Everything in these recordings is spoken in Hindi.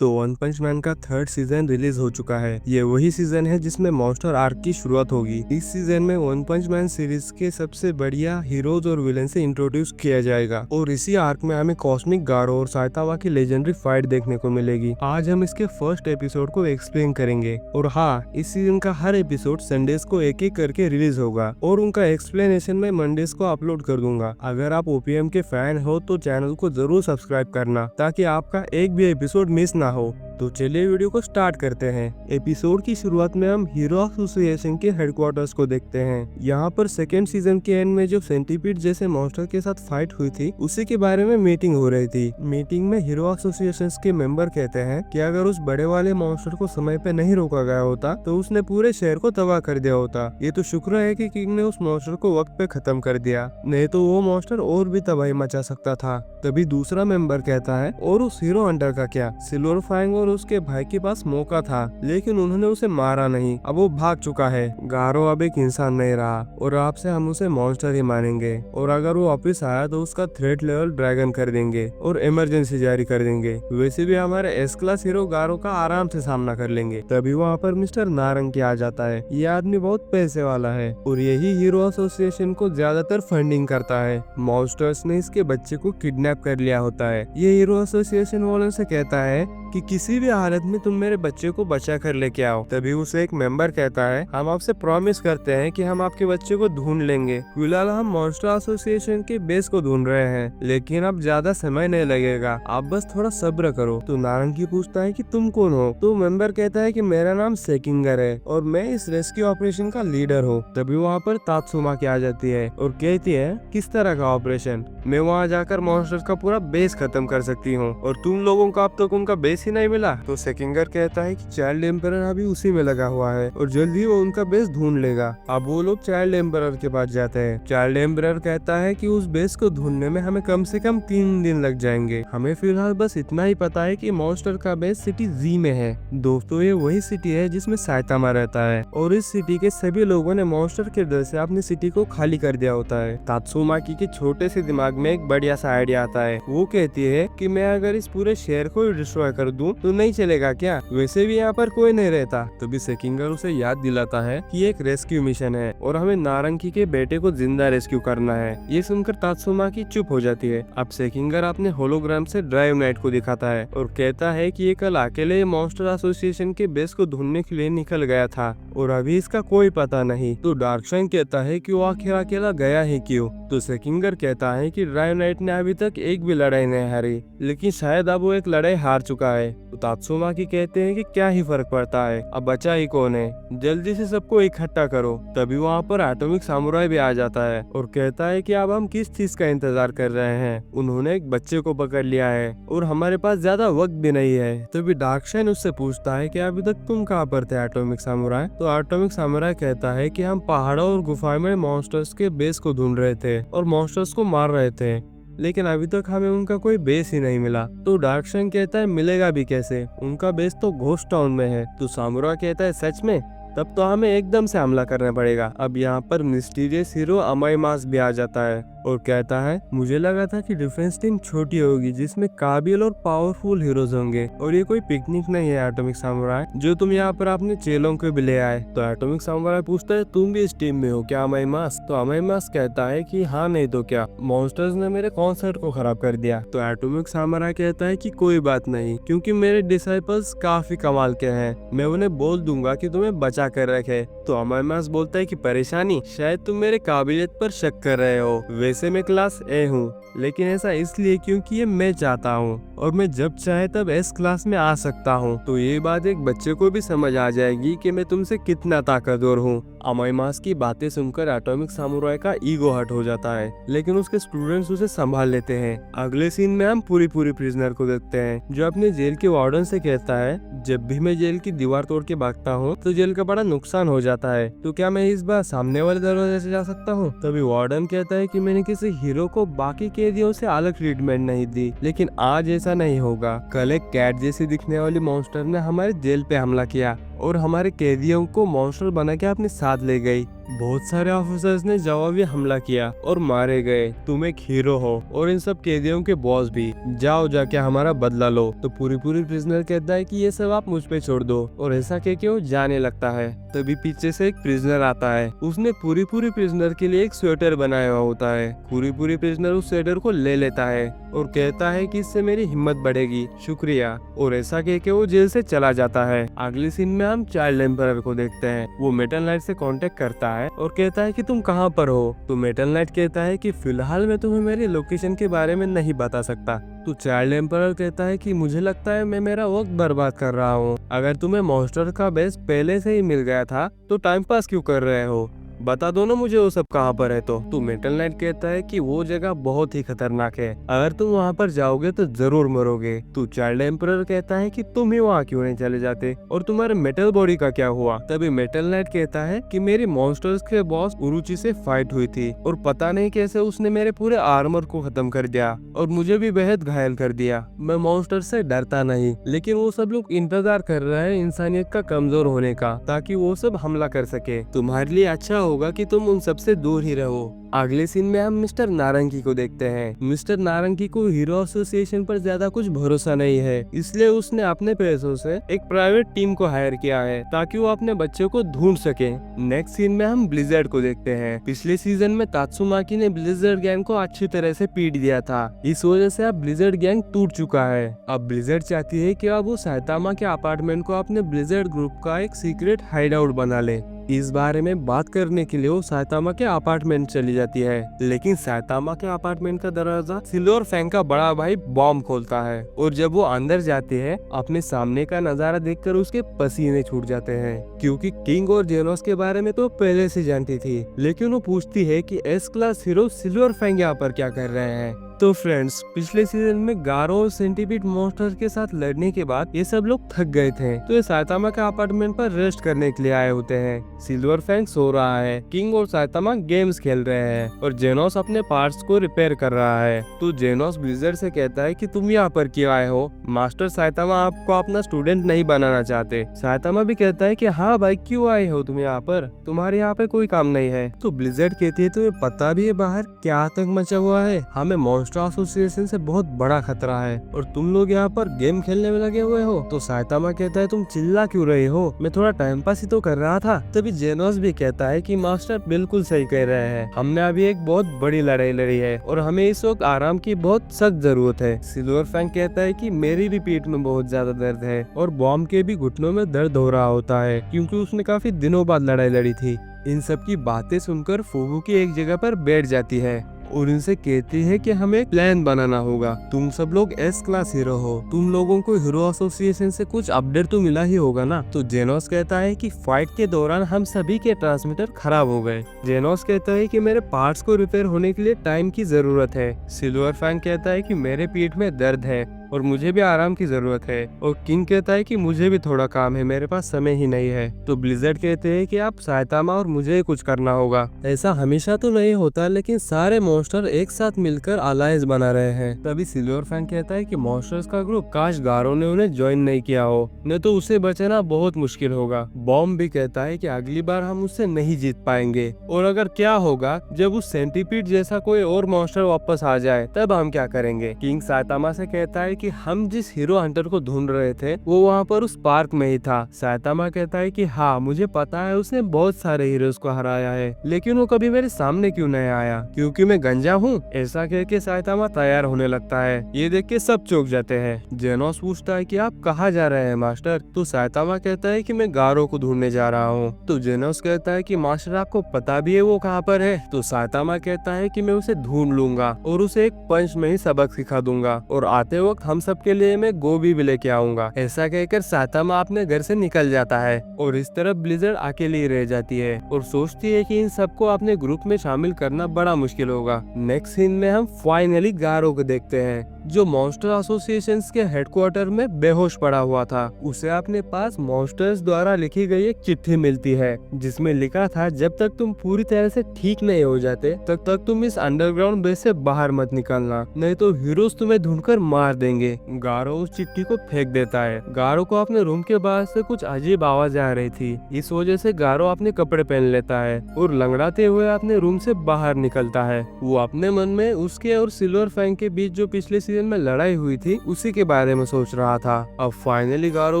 तो वन पंच मैन का थर्ड सीजन रिलीज हो चुका है। ये वही सीजन है जिसमें मॉन्स्टर आर्क की शुरुआत होगी। इस सीजन में वन पंच मैन सीरीज के सबसे बढ़िया हीरोज और विलेन से इंट्रोड्यूस किया जाएगा और इसी आर्क में हमें कॉस्मिक गारो और साइतावा की लेजेंडरी फाइट देखने को मिलेगी। आज हम इसके फर्स्ट एपिसोड को एक्सप्लेन करेंगे और हाँ, इस सीजन का हर एपिसोड संडेज को एक एक करके रिलीज होगा और उनका एक्सप्लेनेशन मैं मंडेज को अपलोड कर दूंगा। अगर आप ओपीएम के फैन हो तो चैनल को जरूर सब्सक्राइब करना ताकि आपका एक भी एपिसोड मिस ना हो। तो चलिए वीडियो को स्टार्ट करते हैं। एपिसोड की शुरुआत में हम हीरो एसोसिएशन के हेडक्वार्टर्स को देखते हैं। यहाँ पर सेकेंड सीजन के एंड में जो सेंटीपीड जैसे मॉन्स्टर के साथ फाइट हुई थी उसी के बारे में मीटिंग हो रही थी। मीटिंग में हीरो एसोसिएशन के मेंबर कहते हैं कि अगर उस बड़े वाले मॉन्स्टर को समय पे नहीं रोका गया होता तो उसने पूरे शहर को तबाह कर दिया होता। ये तो शुक्र है कि किंग ने उस मॉन्स्टर को वक्त पे खत्म कर दिया, नहीं तो वो मॉन्स्टर और भी तबाही मचा सकता था। तभी दूसरा मेंबर कहता है, और उस हीरो हंटर का क्या? सिल्वर फांग और उसके भाई के पास मौका था लेकिन उन्होंने उसे मारा नहीं। अब वो भाग चुका है। गारो अब एक इंसान नहीं रहा और आपसे हम उसे मॉन्स्टर ही मानेंगे और अगर वो वापिस आया तो उसका थ्रेट लेवल ड्रैगन कर देंगे और इमरजेंसी जारी कर देंगे। वैसे भी हमारे एस क्लास हीरो गारो का आराम से सामना कर लेंगे। तभी वहाँ पर मिस्टर नारंगी आ जाता है। ये आदमी बहुत पैसे वाला है और यही हीरो एसोसिएशन को ज्यादातर फंडिंग करता है। मॉन्स्टर्स ने इसके बच्चे को किडनैप कर लिया होता है। ये हीरो एसोसिएशन वालों से कहता है कि किसी भी हालत में तुम मेरे बच्चे को बचा कर लेके आओ। तभी उसे एक मेंबर कहता है, हम आपसे प्रॉमिस करते हैं कि हम आपके बच्चे को ढूंढ लेंगे। फिलहाल हम मॉन्स्टर एसोसिएशन के बेस को ढूंढ रहे हैं लेकिन अब ज्यादा समय नहीं लगेगा, आप बस थोड़ा सब्र करो। तो नारंगी पूछता है कि तुम कौन हो? तो मेंबर कहता है कि मेरा नाम सेकिंगर है और मैं इस रेस्क्यू ऑपरेशन का लीडर हूँ। तभी वहाँ पर तात्सुमा की आ जाती है और कहती है, किस तरह का ऑपरेशन? मैं वहाँ जाकर मॉन्स्टर का पूरा बेस खत्म कर सकती हूँ और तुम लोगों को अब तक उनका बेस ही नहीं मिला। तो सेकिंगर कहता है कि चाइल्ड एम्परर अभी उसी में लगा हुआ है और जल्दी वो उनका बेस ढूंढ लेगा। अब वो लोग चाइल्ड एम्परर के पास जाते हैं। चाइल्ड एम्परर कहता है कि उस बेस को ढूंढने में हमें कम से कम 3 दिन लग जाएंगे। हमें फिलहाल बस इतना ही पता है कि मॉन्स्टर का बेस सिटी जी में है। दोस्तों, ये वही सिटी है जिसमें साइतामा रहता है और इस सिटी के सभी लोगों ने मॉन्स्टर के डर से अपनी सिटी को खाली कर दिया होता है। तात्सुमाकी के छोटे से दिमाग में एक बढ़िया सा आइडिया आता है। वो कहती है कि मैं अगर इस पूरे शहर को डिस्ट्रॉय कर दूं तो नहीं चलेगा क्या? वैसे भी यहाँ पर कोई नहीं रहता। तभी सेकिंगर उसे याद दिलाता है कि एक रेस्क्यू मिशन है और हमें नारंगी के बेटे को जिंदा रेस्क्यू करना है। ये सुनकर तात्सुमाकी चुप हो जाती है। अब सेकिंगर अपने होलोग्राम से ड्राइव नाइट को दिखाता है और कहता है कि ये कल अकेले मॉन्स्टर एसोसिएशन के बेस को ढूंढने के लिए निकल गया था और अभी इसका कोई पता नहीं। तो डार्कशाइन कहता है कि वो आखिर अकेला गया है क्यों? तो सेकिंगर कहता है कि ड्राइव नाइट ने अभी तक एक भी लड़ाई नहीं हारी लेकिन शायद अब वो एक लड़ाई हार चुका है। तो तात्सुमाकी कहते हैं कि क्या ही फर्क पड़ता है, अब बचा ही कौन है, जल्दी से सबको इकट्ठा करो। तभी वहाँ पर एटॉमिक सामुराई भी आ जाता है और कहता है कि अब हम किस चीज का इंतजार कर रहे हैं? उन्होंने एक बच्चे को पकड़ लिया है और हमारे पास ज्यादा वक्त भी नहीं है। तभी डार्कशाइन उससे पूछता है कि अभी तक तुम कहाँ पर थे एटॉमिक सामुराई? तो एटॉमिक सामुराई कहता है कि हम पहाड़ों और गुफा में मॉन्स्टर्स के बेस को ढूंढ रहे थे और मॉन्स्टर्स को मार रहे थे लेकिन अभी तक हमें उनका कोई बेस ही नहीं मिला। तो डार्कशाइन कहता है, मिलेगा भी कैसे, उनका बेस तो घोस्ट टाउन में है। तो सामुराई कहता है, सच में? तब तो हमें एकदम से हमला करना पड़ेगा। अब यहाँ पर मिस्टीरियस हीरो अमाईमास भी आ जाता है और कहता है, मुझे लगा था कि डिफेंस टीम छोटी होगी जिसमें काबिल और पावरफुल हीरोज होंगे और ये कोई पिकनिक नहीं है एटॉमिक सामुराई जो तुम यहाँ पर अपने चेलों को भी ले आए। तो एटॉमिक सामुराई पूछता है, तुम भी इस टीम में हो क्या अमाईमास? तो अमाईमास कहता है कि हाँ, नहीं तो क्या, मॉन्स्टर्स ने मेरे कॉन्सर्ट को खराब कर दिया। तो एटॉमिक सामुराई कहता है कि कोई बात नहीं, क्योंकि मेरे डिसाइपल्स काफी कमाल के हैं, मैं उन्हें बोल दूंगा कि तुम्हें बचा कर रखे। तो अमाईमास बोलता है कि परेशानी, शायद तुम मेरे काबिलियत पर शक कर रहे हो। वैसे मैं क्लास ए हूँ लेकिन ऐसा इसलिए क्योंकि ये मैं चाहता हूँ और मैं जब चाहे तब एस क्लास में आ सकता हूँ। तो ये बात एक बच्चे को भी समझ आ जाएगी कि मैं तुमसे कितना ताकतवर हूँ। अमाईमास की बातें सुनकर एटॉमिक सामुराई का ईगो हर्ट हो जाता है लेकिन उसके स्टूडेंट्स उसे संभाल लेते हैं। अगले सीन में हम पूरी प्रिजनर को देखते हैं जो अपने जेल के वार्डन से कहता है, जब भी मैं जेल की दीवार तोड़ के भागता हूँ तो जेल का बड़ा नुकसान हो जाता है, तो क्या मैं इस बार सामने वाले दरवाजे से जा सकता हूँ? तभी वार्डन कहता है कि मैंने किसी हीरो को बाकी कैदियों से अलग ट्रीटमेंट नहीं दी लेकिन आज ऐसा नहीं होगा। कल एक कैट जैसी दिखने वाली मॉन्स्टर ने हमारे जेल पे हमला किया और हमारे कैदियों को मॉन्स्टर बना के अपने साथ ले गई। बहुत सारे ऑफिसर्स ने जवाबी हमला किया और मारे गए। तुम एक हीरो हो और इन सब कैदियों के बॉस भी। जाओ जाके हमारा बदला लो। तो पूरी प्रिजनर कहता है कि ये सब आप मुझ पे छोड़ दो और ऐसा कह के वो जाने लगता है। तभी पीछे से एक प्रिजनर आता है। उसने पूरी प्रिजनर के लिए एक स्वेटर बनाया हुआ होता है। पूरी प्रिजनर उस स्वेटर को ले लेता है और कहता है कि इससे मेरी हिम्मत बढ़ेगी, शुक्रिया। और ऐसा कह के वो जेल से चला जाता है। अगले सीन में हम चाइल्ड एम्परर को देखते हैं। वो मेटल नाइट से कांटेक्ट करता है और कहता है कि तुम कहाँ पर हो। तो मेटल नाइट कहता है कि फिलहाल मैं तुम्हें मेरी लोकेशन के बारे में नहीं बता सकता। तो चाइल्ड एम्परर कहता है कि मुझे लगता है मैं मेरा वक्त बर्बाद कर रहा हूँ। अगर तुम्हें मॉन्स्टर का बेस पहले से ही मिल गया था तो टाइम पास क्यों कर रहे हो, बता दो ना मुझे वो सब कहाँ पर है। तो मेटल नाइट कहता है कि वो जगह बहुत ही खतरनाक है, अगर तुम वहाँ पर जाओगे तो जरूर मरोगे। तो चाइल्ड एम्परर कहता है कि तुम ही वहाँ क्यों नहीं चले जाते और तुम्हारे मेटल बॉडी का क्या हुआ। तभी मेटल नाइट कहता है कि मेरी मॉन्स्टर्स के बॉस उरुची से फाइट हुई थी और पता नहीं कैसे उसने मेरे पूरे आर्मर को खत्म कर दिया और मुझे भी बेहद घायल कर दिया। मैं मॉन्स्टर से डरता नहीं, लेकिन वो सब लोग इंतजार कर रहे हैं इंसानियत का कमजोर होने का, ताकि वो सब हमला कर सके। तुम्हारे लिए अच्छा होगा कि तुम उन सबसे दूर ही रहो। अगले सीन में हम मिस्टर नारंगी को देखते हैं। मिस्टर नारंगी को हीरो एसोसिएशन पर ज्यादा कुछ भरोसा नहीं है, इसलिए उसने अपने पैसों से एक प्राइवेट टीम को हायर किया है ताकि वो अपने बच्चे को ढूंढ सके। नेक्स्ट सीन में हम ब्लिजर्ड को देखते हैं। पिछले सीजन में तात्सुमाकी ने ब्लिजर्ड गैंग को अच्छी तरह से पीट दिया था, इस वजह से अब ब्लिजर्ड गैंग टूट चुका है। अब ब्लिजर्ड चाहती है कि अब वो साइतामा के अपार्टमेंट को अपने ब्लिजर्ड ग्रुप का एक सीक्रेट हाइडआउट बना ले। इस बारे में बात करने के लिए वो साइतामा के अपार्टमेंट चली जाती है, लेकिन साइतामा के अपार्टमेंट का दरवाजा सिल्वर फैंग का बड़ा भाई बॉम्ब खोलता है और जब वो अंदर जाती है अपने सामने का नजारा देखकर उसके पसीने छूट जाते हैं, क्योंकि किंग और जेनोस के बारे में तो पहले से जानती थी। लेकिन वो पूछती है कि S class hero silver fang यहाँ पर क्या कर रहे हैं। तो फ्रेंड्स, पिछले सीजन में गारो और सेंटीपीड मॉन्स्टर के साथ लड़ने के बाद ये सब लोग थक गए थे, तो ये साइतामा के अपार्टमेंट पर रेस्ट करने के लिए आए होते हैं। सिल्वर फैंग सो रहा है, किंग और साइतामा गेम्स खेल रहे हैं और जेनोस अपने पार्ट्स को रिपेयर कर रहा है। तो जेनोस ब्लिजर्ड से कहता है कि तुम यहाँ पर क्यों आए हो, मास्टर साइतामा आपको अपना स्टूडेंट नहीं बनाना चाहते। साइतामा भी कहता है कि हाँ भाई, क्यों आए हो तुम यहाँ पर, तुम्हारे यहाँ पे कोई काम नहीं है। तो ब्लिजर्ड कहती है तुम्हें पता भी है बाहर क्या आतंक मचा हुआ है, हमें मॉन्स्टर एसोसिएशन से बहुत बड़ा खतरा है और तुम लोग यहाँ पर गेम खेलने में लगे हुए हो। तो साइतामा कहता है तुम चिल्ला क्यों रहे हो, मैं थोड़ा टाइम पास ही तो कर रहा था। तभी जेनोस भी कहता है कि मास्टर बिल्कुल सही कह रहे हैं, हमने अभी एक बहुत बड़ी लड़ाई लड़ी है और हमें इस वक्त आराम की बहुत सख्त जरूरत है। सिल्वर फैंग कहता है कि मेरी भी पीठ में बहुत ज्यादा दर्द है और बॉम्ब के भी घुटनों में दर्द हो रहा होता है, क्योंकि उसने काफी दिनों बाद लड़ाई लड़ी थी। इन सब की बातें सुनकर फुबुकी एक जगह पर बैठ जाती है और उनसे कहती है कि हमें प्लान बनाना होगा। तुम सब लोग एस क्लास हीरो हो, तुम लोगों को हीरो एसोसिएशन से कुछ अपडेट तो मिला ही होगा ना। तो जेनोस कहता है कि फाइट के दौरान हम सभी के ट्रांसमीटर खराब हो गए। जेनोस कहता है कि मेरे पार्ट्स को रिपेयर होने के लिए टाइम की जरूरत है। सिल्वर फैंग कहता है कि मेरे पीठ में दर्द है और मुझे भी आराम की जरूरत है। और किंग कहता है कि मुझे भी थोड़ा काम है, मेरे पास समय ही नहीं है। तो ब्लिजर्ड कहते हैं कि आप साइतामा और मुझे कुछ करना होगा। ऐसा हमेशा तो नहीं होता, लेकिन सारे मॉन्स्टर एक साथ मिलकर अलायंस बना रहे हैं। तभी सिल्वर फैंग कहता है कि मॉन्स्टर्स का ग्रुप काश गारो ने उन्हें ज्वाइन नहीं किया हो, नहीं तो उसे बचाना बहुत मुश्किल होगा। बॉम्ब भी कहता है कि अगली बार हम उससे नहीं जीत पाएंगे, और अगर क्या होगा जब उस सेंटीपीड जैसा कोई और मॉन्स्टर वापस आ जाए तब हम क्या करेंगे। किंग साइतामा से कहता है कि हम जिस हीरो हंटर को ढूंढ रहे थे वो वहाँ पर उस पार्क में ही था। साइतामा कहता है कि हाँ मुझे पता है, उसने बहुत सारे हीरोज को हराया है, लेकिन वो कभी मेरे सामने क्यों नहीं आया, क्योंकि मैं गंजा हूँ। ऐसा कह के साइतामा तैयार होने लगता है। ये देख के सब चौंक जाते हैं। जेनोस पूछता है कि आप कहाँ जा रहे हैं मास्टर। तो साइतामा कहता है कि मैं गारो को ढूंढने जा रहा हूँ। तो जेनोस कहता है कि मास्टर आपको पता भी है वो कहाँ पर है। तो साइतामा कहता है कि मैं उसे ढूंढ लूंगा और उसे एक पंच में ही सबक सिखा दूंगा, और आते वक्त हम सबके लिए मैं गोभी भी लेके आऊंगा। ऐसा कहकर साइतामा अपने घर से निकल जाता है और इस तरफ ब्लिजर्ड अकेली रह जाती है और सोचती है कि इन सबको अपने ग्रुप में शामिल करना बड़ा मुश्किल होगा। नेक्स्ट सीन में हम फाइनली गारो को देखते हैं। जो मॉन्स्टर एसोसिएशन के हेडक्वार्टर में बेहोश पड़ा हुआ था। उसे अपने पास मॉन्स्टर्स द्वारा लिखी गई एक चिट्ठी मिलती है जिसमें लिखा था, जब तक तुम पूरी तरह से ठीक नहीं हो जाते तब तक तुम इस अंडरग्राउंड बेस से बाहर मत निकलना, नहीं तो हीरोज तुम्हें ढूंढकर मार देंगे। गारो उस चिट्ठी को फेंक देता है। गारो को अपने रूम के बाहर से कुछ अजीब आवाज आ रही थी। इस वजह से गारो अपने कपड़े पहन लेता है और लंगड़ाते हुए अपने रूम से बाहर निकलता है। वो अपने मन में उसके और सिल्वर फैंग के बीच जो पिछले सीजन में लड़ाई हुई थी उसी के बारे में सोच रहा था। अब फाइनली गारो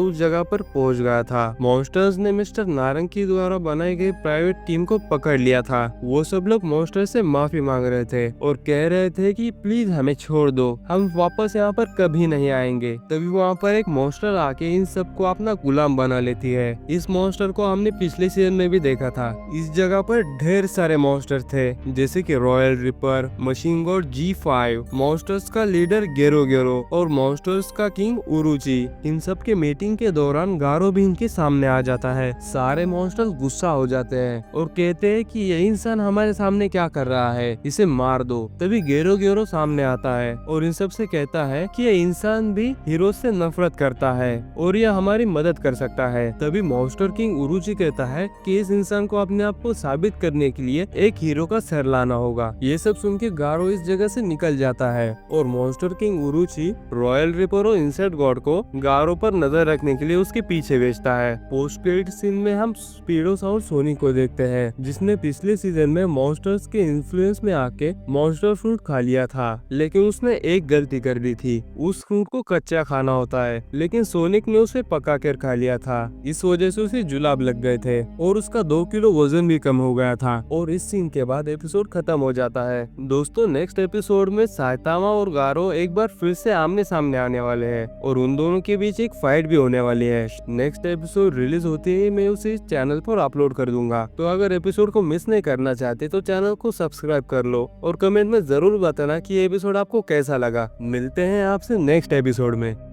उस जगह पर पहुंच गया था। मॉन्स्टर्स ने मिस्टर नारंगी द्वारा बनाई गई प्राइवेट टीम को पकड़ लिया था। वो सब लोग मॉन्स्टर से माफी मांग रहे थे और कह रहे थे कि प्लीज हमें छोड़ दो, हम वापस यहाँ पर कभी नहीं आएंगे। तभी वहाँ पर एक मॉन्स्टर आके इन सबको अपना गुलाम बना लेती है। इस मॉन्स्टर को हमने पिछले सीजन में भी देखा था। इस जगह पर ढेर सारे मॉन्स्टर थे जैसे कि royal ripper, machine God G5, monsters का लीडर गेरो गेरो और मॉन्स्टर्स का किंग उरुची। इन सब के मीटिंग के दौरान गारो भी इनके सामने आ जाता है। सारे मॉन्स्टर्स गुस्सा हो जाते हैं और कहते हैं कि ये इंसान हमारे सामने क्या कर रहा है, इसे मार दो। तभी गेरो गेरो सामने आता है और इन सब से कहता है कि ये इंसान भी हीरो से नफरत करता है और यह हमारी मदद कर सकता है। तभी मॉन्स्टर किंग उरुची कहता है कि इस इंसान को अपने आप को साबित करने के लिए एक हीरो का सर लाना होगा। ये सब सुन के गारो इस जगह से निकल जाता है और मॉन्स्टर किंग उरुची रॉयल रिपर और इंसेक्ट गॉड को गारो पर नजर रखने के लिए उसके पीछे भेजता है। पोस्ट क्रेडिट सीन में हम स्पीडोस और सोनी को देखते हैं जिसने पिछले सीजन में मॉन्स्टर्स के इन्फ्लुएंस में आके मॉन्स्टर फ्रूट खा लिया था, लेकिन उसने एक गलती कर दी थी। उस फ्रूट को कच्चा खाना होता है लेकिन सोनिक ने उसे पका कर खा लिया था। इस वजह से उसे जुलाब लग गए थे और उसका 2 किलो वजन भी कम हो गया था। और इस सीन के बाद एपिसोड खत्म हो जाता है। दोस्तों नेक्स्ट एपिसोड में साइतामा और गारो एक बार फिर से आमने सामने आने वाले हैं और उन दोनों के बीच एक फाइट भी होने वाली है। नेक्स्ट एपिसोड रिलीज होते ही मैं उसे इस चैनल पर अपलोड कर दूंगा, तो अगर एपिसोड को मिस नहीं करना चाहते तो चैनल को सब्सक्राइब कर लो और कमेंट में जरूर बताना कि ये एपिसोड आपको कैसा लगा। मिलते हैं आपसे नेक्स्ट एपिसोड में।